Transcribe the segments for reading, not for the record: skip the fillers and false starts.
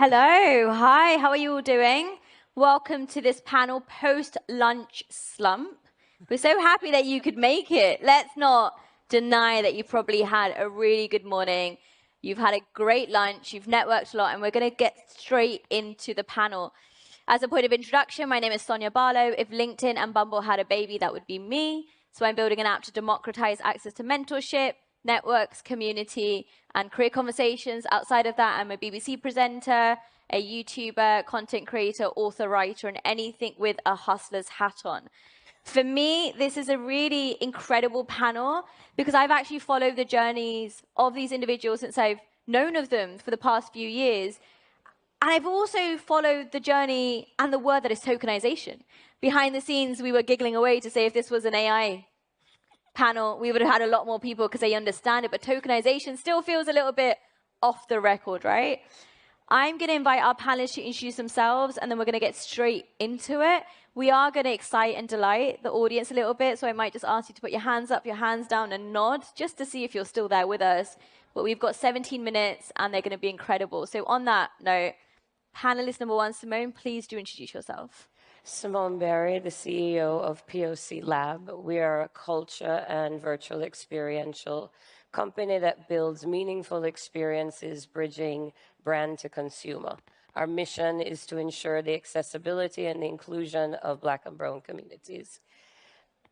Hello, hi, how are you all doing? Welcome to this panel, Post-Lunch Slump. We're so happy that you could make it. Let's not deny that you probably had a really good morning. You've had a great lunch, you've networked a lot, and we're going to get straight into the panel. As a point of introduction, my name is Sonya Barlow. If LinkedIn and Bumble had a baby, that would be me. So I'm building an app to democratize access to mentorship, networks, community, and career conversations. Outside of that, I'm a BBC presenter, a YouTuber, content creator, author, writer, and anything with a hustler's hat on. For me, this is a really incredible panel because I've actually followed the journeys of these individuals since I've known of them for the past few years. And I've also followed the journey and the word that is tokenization. Behind the scenes, we were giggling away to say if this was an AI panel, we would have had a lot more people because they understand it, but tokenization still feels a little bit off the record, right? I'm going to invite our panelists to introduce themselves, and then we're going to get straight into it. We are going to excite and delight the audience a little bit, so I might just ask you to put your hands up, your hands down, and nod, just to see if you're still there with us. But we've got 17 minutes, and they're going to be incredible. So on that note, panelist number one, Simone, please do introduce yourself. Simone Berry, the CEO of POC Lab. We are a culture and virtual experiential company that builds meaningful experiences bridging brand to consumer. Our mission is to ensure the accessibility and the inclusion of Black and Brown communities,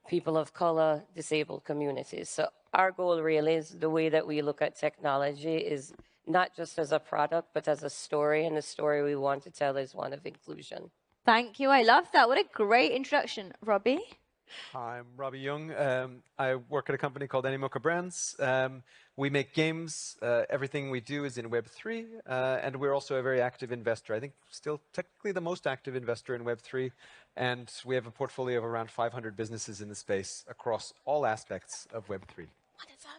people of color, disabled communities. So our goal really is the way that we look at technology is not just as a product, but as a story, and the story we want to tell is one of inclusion. Thank you. I love that. What a great introduction. Robby? Hi, I'm Robby Yung. I work at a company called Animoca Brands. We make games. Everything we do is in Web3, and we're also a very active investor. I think still technically the most active investor in Web3, and we have a portfolio of around 500 businesses in the space across all aspects of Web3.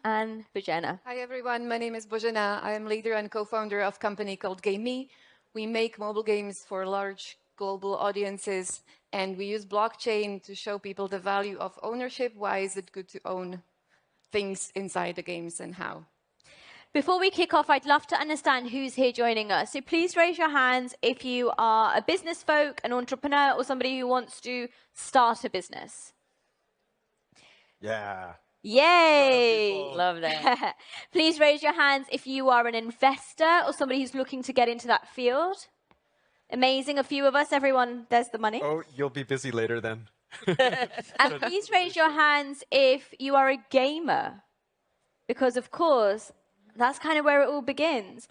And Bozena. Hi, everyone. My name is Bozena. I am leader and co-founder of a company called GameMe. We make mobile games for large global audiences, and we use blockchain to show people the value of ownership. Why is it good to own things inside the games and how? Before we kick off, I'd love to understand who's here joining us. So please raise your hands if you are a business folk, an entrepreneur, or somebody who wants to start a business. Yeah. Yay! Love that. Please raise your hands if you are an investor or somebody who's looking to get into that field. Amazing. A few of us. Everyone, there's the money. Oh, you'll be busy later then. And please raise your hands if you are a gamer. Because, of course, that's kind of where it all begins.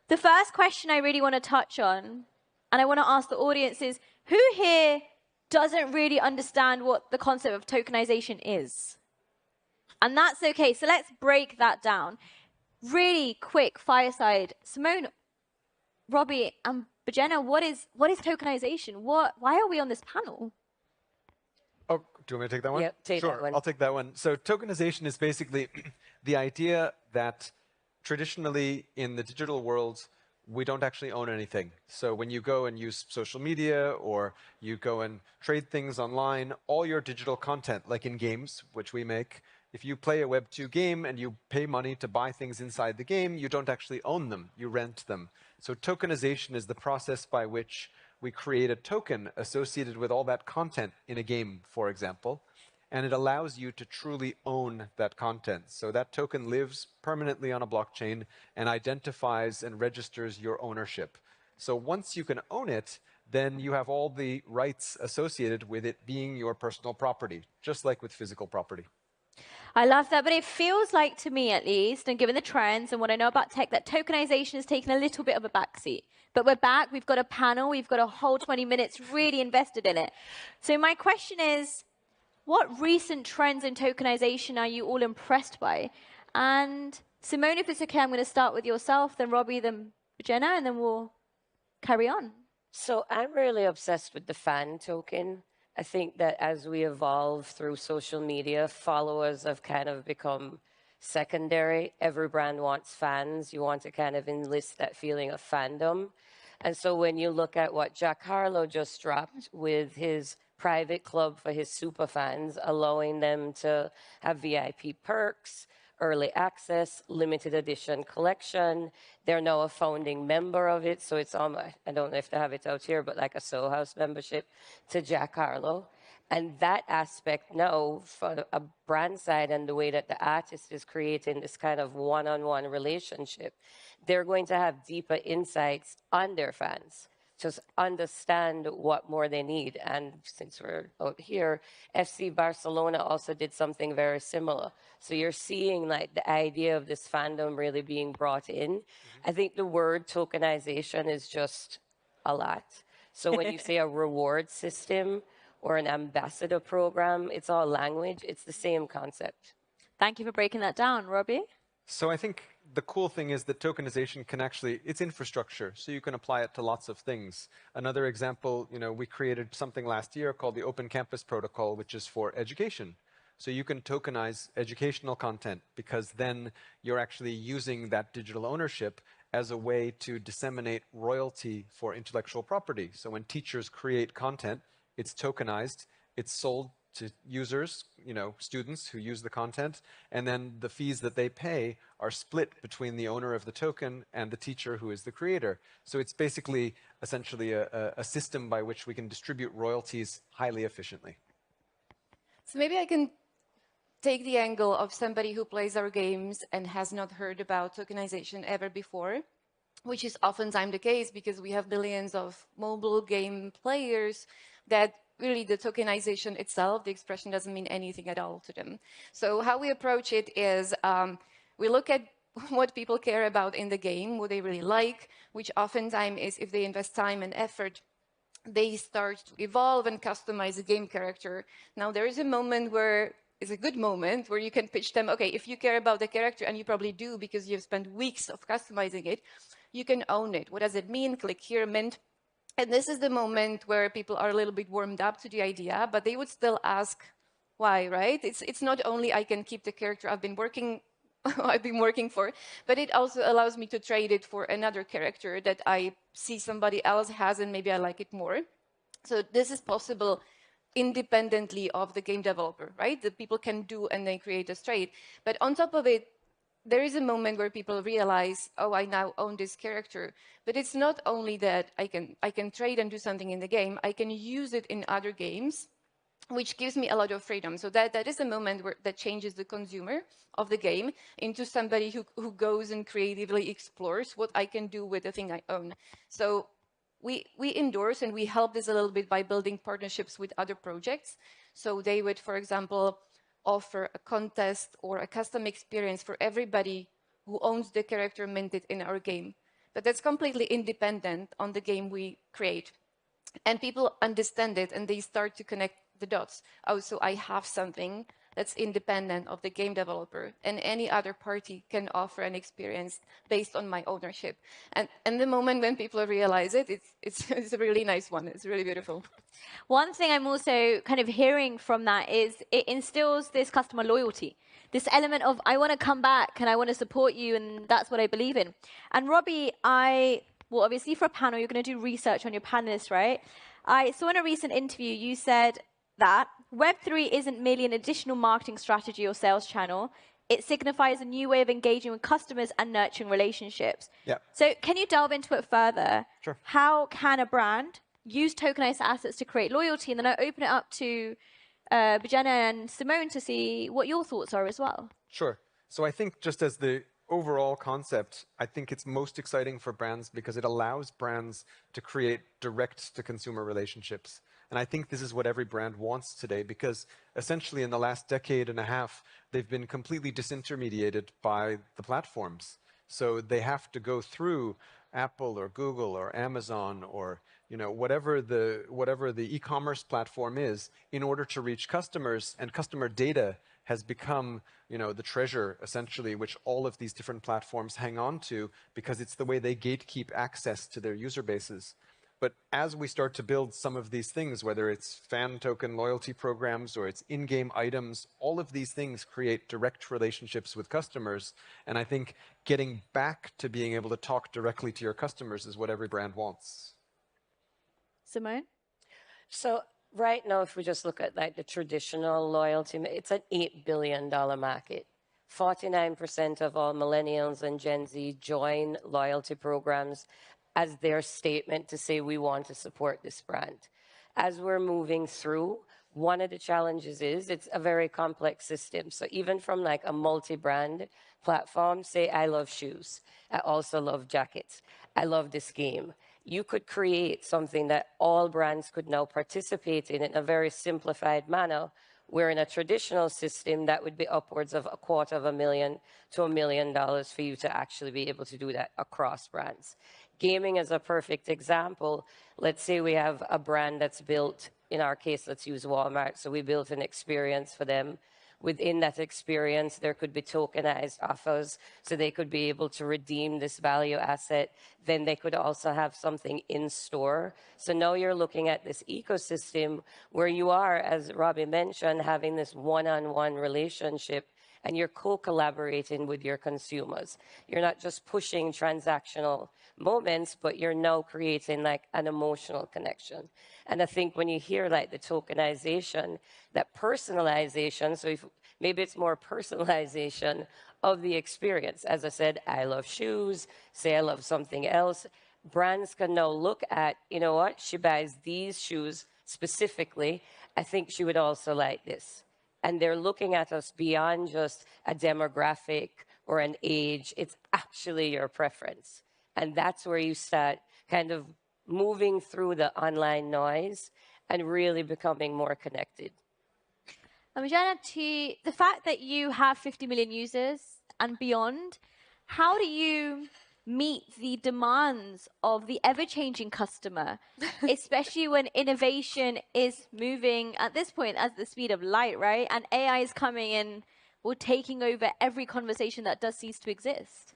The first question I really want to touch on, and I want to ask the audience is, who here doesn't really understand what the concept of tokenization is? And that's okay. So let's break that down. Really quick fireside. Simone, Robby, and Bozena, what is tokenization? Why are we on this panel? Oh, do you want me to take that one? Yep, take sure, that one. I'll take that one. So tokenization is basically the idea that traditionally in the digital world, we don't actually own anything. So when you go and use social media or you go and trade things online, all your digital content, like in games, which we make, if you play a Web2 game and you pay money to buy things inside the game, you don't actually own them, you rent them. So tokenization is the process by which we create a token associated with all that content in a game, for example, and it allows you to truly own that content. So that token lives permanently on a blockchain and identifies and registers your ownership. So once you can own it, then you have all the rights associated with it being your personal property, just like with physical property. I love that, but it feels like to me at least, and given the trends and what I know about tech, that tokenization has taken a little bit of a backseat. But we're back, we've got a panel, we've got a whole 20 minutes really invested in it. So my question is, what recent trends in tokenization are you all impressed by? And Simone, if it's okay, I'm going to start with yourself, then Robby, then Bozena, and then we'll carry on. So I'm really obsessed with the fan token. I think that as we evolve through social media, followers have kind of become secondary. Every brand wants fans. You want to kind of enlist that feeling of fandom. And so when you look at what Jack Harlow just dropped with his private club for his super fans, allowing them to have VIP perks, early access, limited edition collection. They're now a founding member of it, so it's I don't know if they have it out here, but like a Soul House membership to Jack Harlow. And that aspect now, for a brand side and the way that the artist is creating this kind of one-on-one relationship, they're going to have deeper insights on their fans, just understand what more they need. And since we're out here, FC Barcelona also did something very similar. So you're seeing like the idea of this fandom really being brought in. I think the word tokenization is just a lot. So when you say a reward system or an ambassador program, it's all language. It's the same concept. Thank you for breaking that down, Robby. So I think the cool thing is that tokenization can actually, it's infrastructure, so you can apply it to lots of things. Another example, we created something last year called the Open Campus Protocol, which is for education. So you can tokenize educational content because then you're actually using that digital ownership as a way to disseminate royalty for intellectual property. So when teachers create content, it's tokenized, it's sold to users, students who use the content, and then the fees that they pay are split between the owner of the token and the teacher who is the creator. So it's basically essentially a system by which we can distribute royalties highly efficiently. So maybe I can take the angle of somebody who plays our games and has not heard about tokenization ever before, which is oftentimes the case because we have billions of mobile game players that really the tokenization itself, the expression doesn't mean anything at all to them. So how we approach it is we look at what people care about in the game, what they really like, which oftentimes is if they invest time and effort, they start to evolve and customize a game character. Now there is a moment where it's a good moment where you can pitch them, okay, if you care about the character, and you probably do because you've spent weeks of customizing it, you can own it. What does it mean? Click here, mint. And this is the moment where people are a little bit warmed up to the idea, but they would still ask why, right? It's not only I can keep the character I've been working for, but it also allows me to trade it for another character that I see somebody else has and maybe I like it more. So this is possible independently of the game developer, right? That people can do and then create a trade. But on top of it, there is a moment where people realize, oh, I now own this character. But it's not only that I can trade and do something in the game, I can use it in other games, which gives me a lot of freedom. So that is a moment that changes the consumer of the game into somebody who goes and creatively explores what I can do with the thing I own. So we endorse and we help this a little bit by building partnerships with other projects. So they would, for example, offer a contest or a custom experience for everybody who owns the character minted in our game. But that's completely independent on the game we create. And people understand it and they start to connect the dots. Oh, so I have something that's independent of the game developer, and any other party can offer an experience based on my ownership. And the moment when people realize it, it's a really nice one. It's really beautiful. One thing I'm also kind of hearing from that is it instills this customer loyalty, this element of I want to come back and I want to support you, and that's what I believe in. And Robby, well, obviously for a panel, you're going to do research on your panelists, right? I saw in a recent interview, you said that Web3 isn't merely an additional marketing strategy or sales channel. It signifies a new way of engaging with customers and nurturing relationships. Yeah. So can you delve into it further? Sure. How can a brand use tokenized assets to create loyalty? And then I open it up to Bozena and Simone to see what your thoughts are as well. Sure. So I think just as the overall concept, I think it's most exciting for brands because it allows brands to create direct-to-consumer relationships. And I think this is what every brand wants today because essentially in the last decade and a half, they've been completely disintermediated by the platforms. So they have to go through Apple or Google or Amazon or whatever the e-commerce platform is in order to reach customers, and customer data has become the treasure essentially which all of these different platforms hang on to because it's the way they gatekeep access to their user bases. But as we start to build some of these things, whether it's fan token loyalty programs or it's in-game items, all of these things create direct relationships with customers. And I think getting back to being able to talk directly to your customers is what every brand wants. Simone? So right now, if we just look at like the traditional loyalty, it's an $8 billion market. 49% of all millennials and Gen Z join loyalty programs as their statement to say, we want to support this brand. As we're moving through, one of the challenges is it's a very complex system. So even from like a multi-brand platform, say I love shoes, I also love jackets, I love this game. You could create something that all brands could now participate in a very simplified manner, where in a traditional system, that would be upwards of $250,000 to $1 million for you to actually be able to do that across brands. Gaming is a perfect example. Let's say we have a brand that's built, in our case, let's use Walmart. So we built an experience for them. Within that experience, there could be tokenized offers, so they could be able to redeem this value asset. Then they could also have something in store. So now you're looking at this ecosystem where you are, as Robby mentioned, having this one-on-one relationship, and you're co-collaborating with your consumers. You're not just pushing transactional moments, but you're now creating like an emotional connection. And I think when you hear like the tokenization, that personalization, so if maybe it's more personalization of the experience. As I said, I love shoes, say I love something else. Brands can now look at, you know what, she buys these shoes specifically. I think she would also like this. And they're looking at us beyond just a demographic or an age. It's actually your preference. And that's where you start kind of moving through the online noise and really becoming more connected. Bozena, to the fact that you have 50 million users and beyond, how do you meet the demands of the ever-changing customer, especially when innovation is moving at this point at the speed of light, right? And AI is coming in, or taking over every conversation that does cease to exist.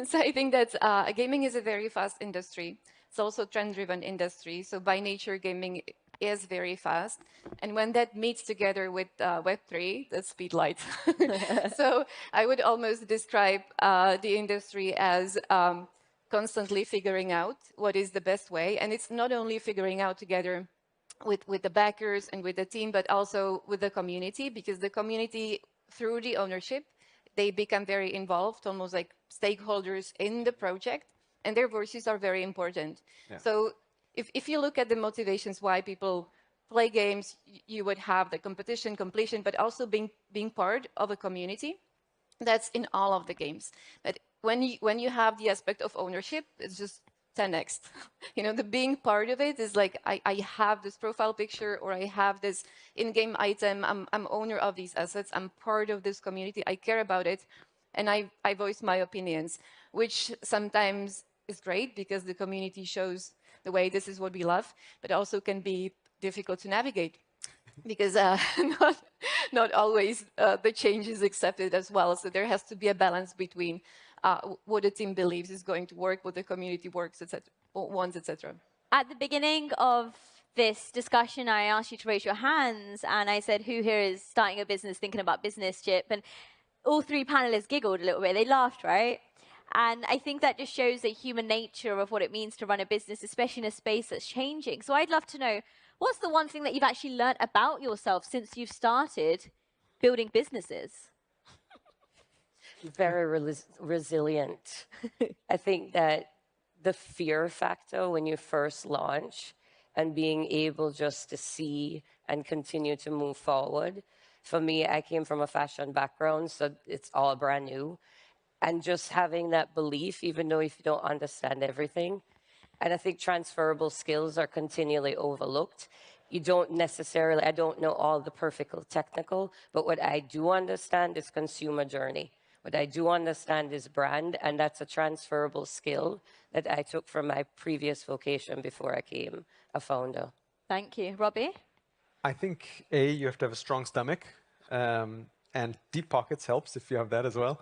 So I think that gaming is a very fast industry. It's also a trend-driven industry. So by nature, gaming is very fast. And when that meets together with Web3, that's speed light. So I would almost describe the industry as constantly figuring out what is the best way. And it's not only figuring out together with the backers and with the team, but also with the community, because the community, through the ownership, they become very involved, almost like stakeholders in the project, and their voices are very important. Yeah. So if you look at the motivations why people play games, you would have the competition, completion, but also being part of a community. That's in all of the games. But when you have the aspect of ownership, it's just 10x. You know, the being part of it is like, I have this profile picture, or I have this in-game item. I'm owner of these assets. I'm part of this community. I care about it. And I voice my opinions, which sometimes is great because the community shows the way this is what we love, but also can be difficult to navigate because not always the change is accepted as well. So there has to be a balance between what the team believes is going to work, what the community wants, etc. At the beginning of this discussion, I asked you to raise your hands, and I said, who here is starting a business, thinking about business, Chip? And all three panelists giggled a little bit. They laughed, right? And I think that just shows the human nature of what it means to run a business, especially in a space that's changing. So I'd love to know, what's the one thing that you've actually learned about yourself since you've started building businesses? Very resilient. I think that the fear factor when you first launch and being able just to see and continue to move forward. For me, I came from a fashion background, so it's all brand new. And just having that belief, even though if you don't understand everything. And I think transferable skills are continually overlooked. You don't necessarily, I don't know all the perfect technical, but what I do understand is consumer journey. What I do understand is brand, and that's a transferable skill that I took from my previous vocation before I became a founder. Thank you. Robby? I think, you have to have a strong stomach, and deep pockets helps if you have that as well.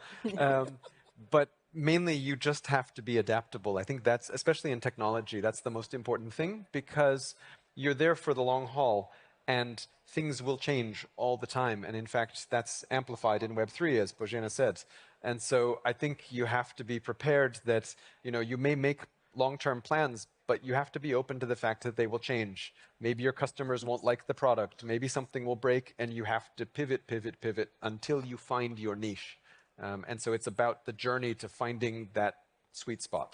But mainly, you just have to be adaptable. I think that's, especially in technology, that's the most important thing, because you're there for the long haul, and things will change all the time. And in fact, that's amplified in Web3, as Bozena said. And so I think you have to be prepared that, you know, you may make long-term plans, but you have to be open to the fact that they will change. Maybe your customers won't like the product. Maybe something will break, and you have to pivot, pivot, pivot until you find your niche. And so it's about the journey to finding that sweet spot.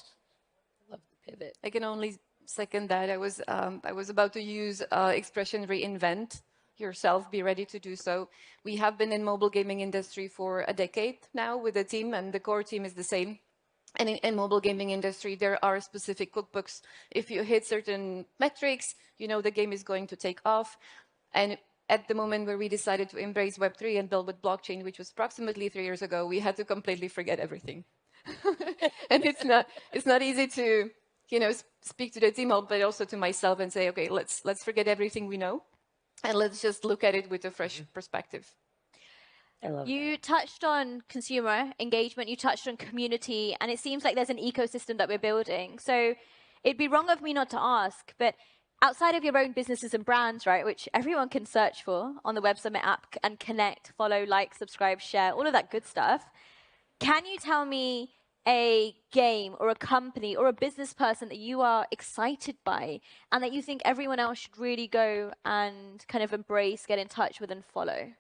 Love the pivot. I can only second that. I was about to use expression reinvent yourself, be ready to do so. We have been in mobile gaming industry for a decade now with the team, and the core team is the same. And in mobile gaming industry, there are specific cookbooks. If you hit certain metrics, you know the game is going to take off. And at the moment where we decided to embrace Web3 and build with blockchain, which was approximately 3 years ago, we had to completely forget everything. And it's not easy to, speak to the team, but also to myself and say, okay, let's forget everything we know, and let's just look at it with a fresh perspective. I love You touched on consumer engagement, you touched on community, and it seems like there's an ecosystem that we're building. So it'd be wrong of me not to ask, but outside of your own businesses and brands, right, which everyone can search for on the Web Summit app and connect, follow, like, subscribe, share, all of that good stuff, can you tell me a game or a company or a business person that you are excited by and that you think everyone else should really go and kind of embrace, get in touch with, and follow?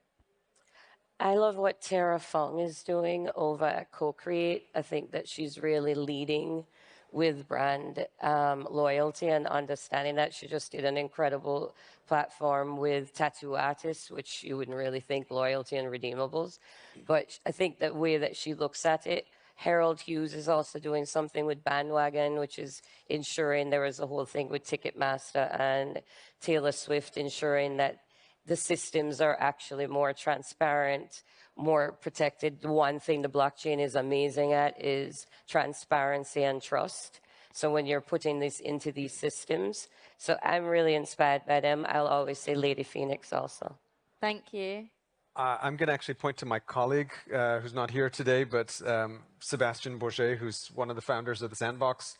I love what Tara Fung is doing over at Co-Create. I think that she's really leading with brand loyalty and understanding that. She just did an incredible platform with tattoo artists, which you wouldn't really think loyalty and redeemables. But I think the way that she looks at it, Harold Hughes is also doing something with Bandwagon, which is ensuring there was a whole thing with Ticketmaster and Taylor Swift, ensuring that the systems are actually more transparent, more protected. The one thing the blockchain is amazing at is transparency and trust. So when you're putting this into these systems, so I'm really inspired by them. I'll always say Lady Phoenix also. Thank you. I'm going to actually point to my colleague, who's not here today, but Sébastien Bourget, who's one of the founders of the Sandbox,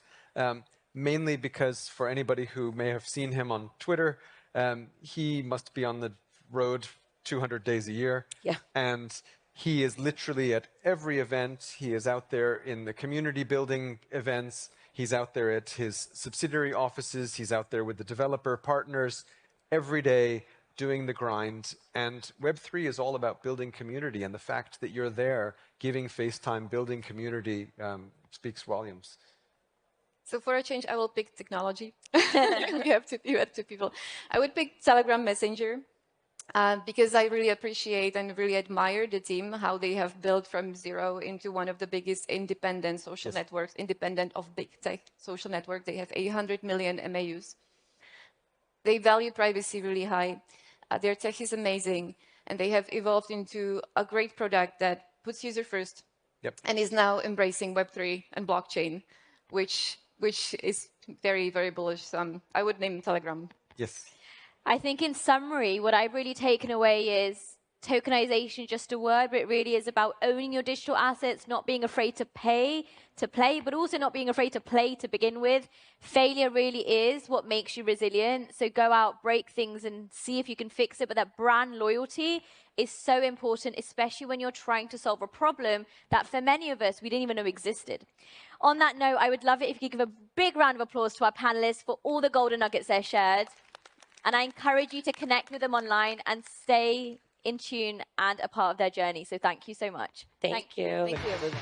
mainly because for anybody who may have seen him on Twitter, he must be on the road 200 days a year. Yeah. And he is literally at every event. He is out there in the community building events. He's out there at his subsidiary offices. He's out there with the developer partners every day doing the grind. And Web3 is all about building community. And the fact that you're there giving face time, building community speaks volumes. So for a change, I will pick technology. You have two people. I would pick Telegram Messenger because I really appreciate and really admire the team, how they have built from zero into one of the biggest independent social networks, independent of big tech social network. They have 800 million MAUs. They value privacy really high. Their tech is amazing, and they have evolved into a great product that puts user first and is now embracing Web3 and blockchain, which is very, very bullish. So I would name Telegram. Yes. I think in summary, what I've really taken away is tokenization is just a word, but it really is about owning your digital assets, not being afraid to pay to play, but also not being afraid to play to begin with. Failure really is what makes you resilient. So go out, break things, and see if you can fix it. But that brand loyalty is so important, especially when you're trying to solve a problem that for many of us, we didn't even know existed. On that note, I would love it if you could give a big round of applause to our panelists for all the golden nuggets they shared. And I encourage you to connect with them online and stay in tune and a part of their journey. So thank you so much. Thank you. Thank you.